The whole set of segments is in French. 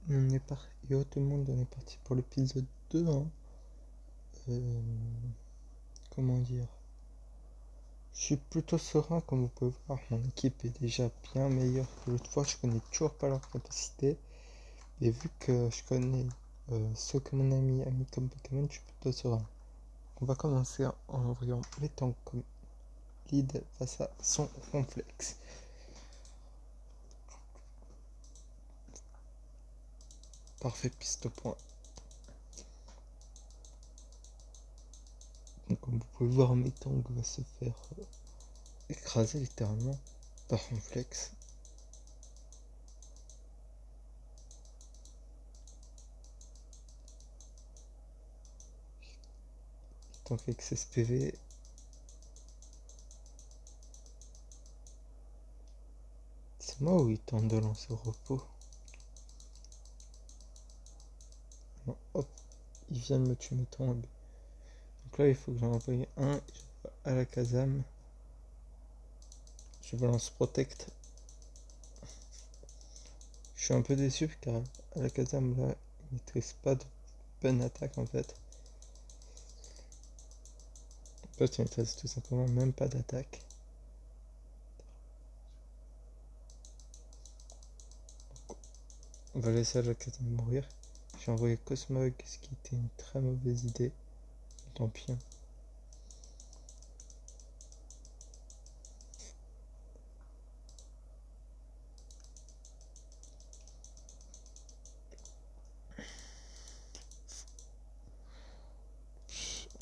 on est parti. Yo tout le monde, on est parti pour l'épisode 2, hein. Euh, comment dire? Je suis plutôt serein, comme vous pouvez voir. Mon équipe est déjà bien meilleure que l'autre fois. Je connais toujours pas leur capacité. Et vu que je connais ce que mon ami a mis comme Pokémon, je suis plutôt serein. On va commencer en envoyant Metang comme lead face à son Ronflex. Parfait, piste au point. Donc, comme vous pouvez voir, Metang va se faire écraser littéralement par Ronflex. Tant avec ses SPV. C'est moi où il tente de lancer au repos. Non, hop, il vient de me tuer mes tombes. Donc là, il faut que j'en envoie un. Je vais à la Kazam. Je balance Protect. Je suis un peu déçu car à la Kazam, là, il maîtrise pas de bonne attaque en fait. En fait, il maîtrise tout simplement même pas d'attaque. On va laisser à la Kazam mourir. J'ai envoyé Cosmog, ce qui était une très mauvaise idée. Tant pis. Hein.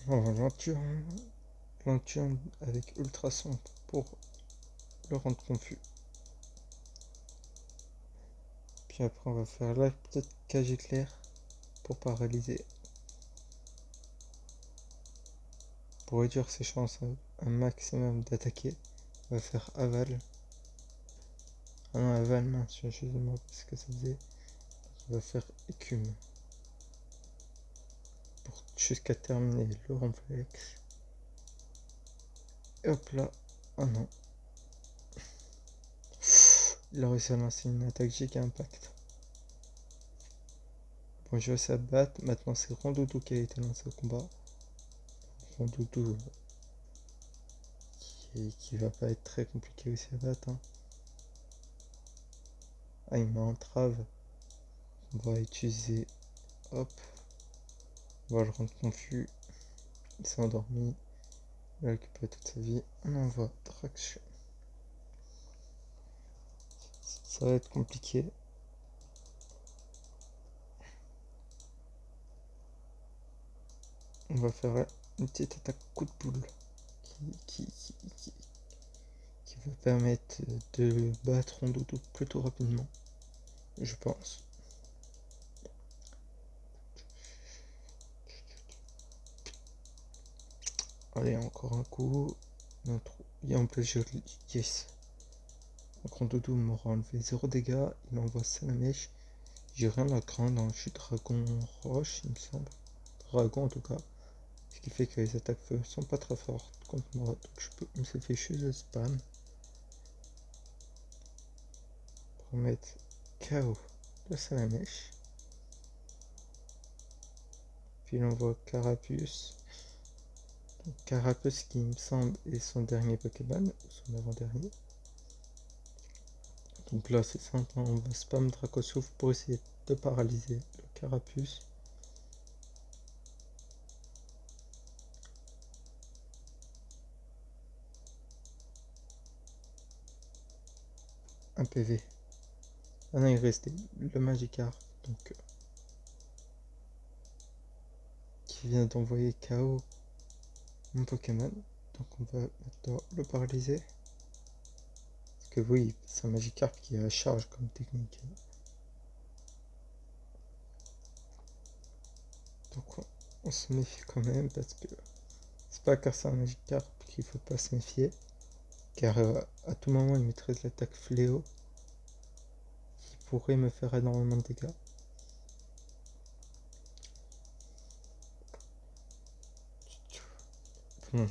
On va Lanturn avec Ultrason pour le rendre confus. Puis après on va faire là peut-être cage éclair pour paralyser. Pour réduire ses chances un maximum d'attaquer, on va faire aval. Ah non, aval, mince, je sais pas ce que ça faisait. On va faire écume. Pour jusqu'à terminer le Ronflex. Et hop là. Oh non. Il a réussi à lancer une attaque giga impact. Bon, je vais s'abattre. Maintenant, c'est Rondoudou qui a été lancé au combat. Rondoudou qui va pas être très compliqué aussi à battre. Hein. Ah, il m'entrave. On va utiliser. Hop. On va le rendre confus. Il s'est endormi. Il a récupéré toute sa vie. On envoie Traction. Ça va être compliqué. On va faire une petite attaque coup de boule qui va permettre de battre Rondoudou plutôt rapidement, je pense. Allez, encore un coup. Il y a en plus, yes. Donc Rondoudou m'aura enlevé 0 dégâts. Il envoie Salamèche. J'ai rien à craindre. Je suis dragon roche, il me semble. Dragon en tout cas. Ce qui fait que les attaques feu sont pas très fortes contre moi. Donc je peux me fait juste de spam. Pour mettre KO de Salamèche. Puis il envoie Carapuce. Carapuce qui me semble est son dernier Pokémon, ou son avant-dernier. Donc là c'est simple, hein, on va spam Dracosouffle pour essayer de paralyser le Carapuce. Un PV. Ah non, il restait le Magikarp, donc qui vient d'envoyer KO mon Pokémon. Donc on va maintenant le paralyser. Parce que oui, c'est un Magikarp qui a charge comme technique. Donc on se méfie quand même parce que c'est pas car c'est un Magikarp qu'il faut pas se méfier. Car à tout moment il maîtrise l'attaque fléau qui pourrait me faire énormément de dégâts. Bon,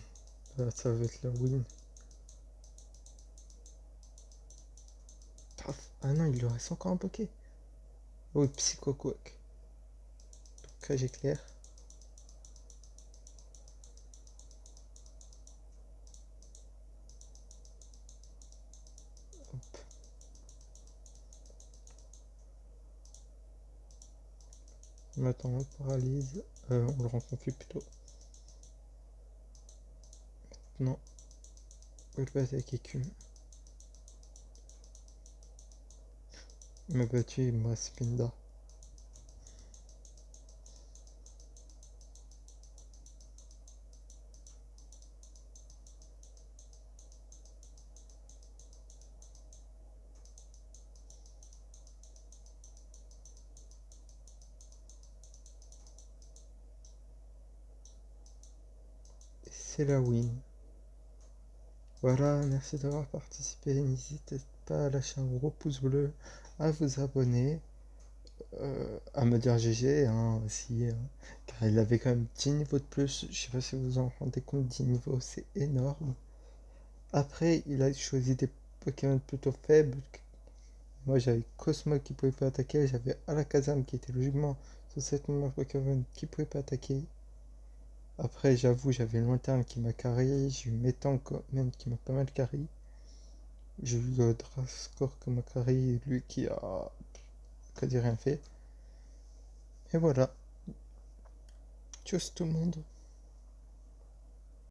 là, ça va être la win. Paf. Ah non, il lui reste encore un poké. Oui, Psychoquack. Cage éclair. Hop. Maintenant, on paralyse. On le rend confus plutôt. Non. Je vais passer avec écume. Il m'a battu, il me reste Spinda. Et c'est la win. Voilà, merci d'avoir participé. N'hésitez pas à lâcher un gros pouce bleu, à vous abonner, à me dire GG hein, aussi, car il avait quand même 10 niveaux de plus. Je sais pas si vous en rendez compte, 10 niveaux, c'est énorme. Après, il a choisi des Pokémon plutôt faibles. Moi, j'avais Cosmo qui pouvait pas attaquer, j'avais Alakazam qui était logiquement sur cette meilleure Pokémon qui pouvait pas attaquer. Après, j'avoue, j'avais Lanterne qui m'a carré, j'ai eu Métan même qui m'a pas mal carré. J'ai eu Drascore qui m'a carré, lui qui a quasi rien fait. Et voilà. Tchuss tout le monde.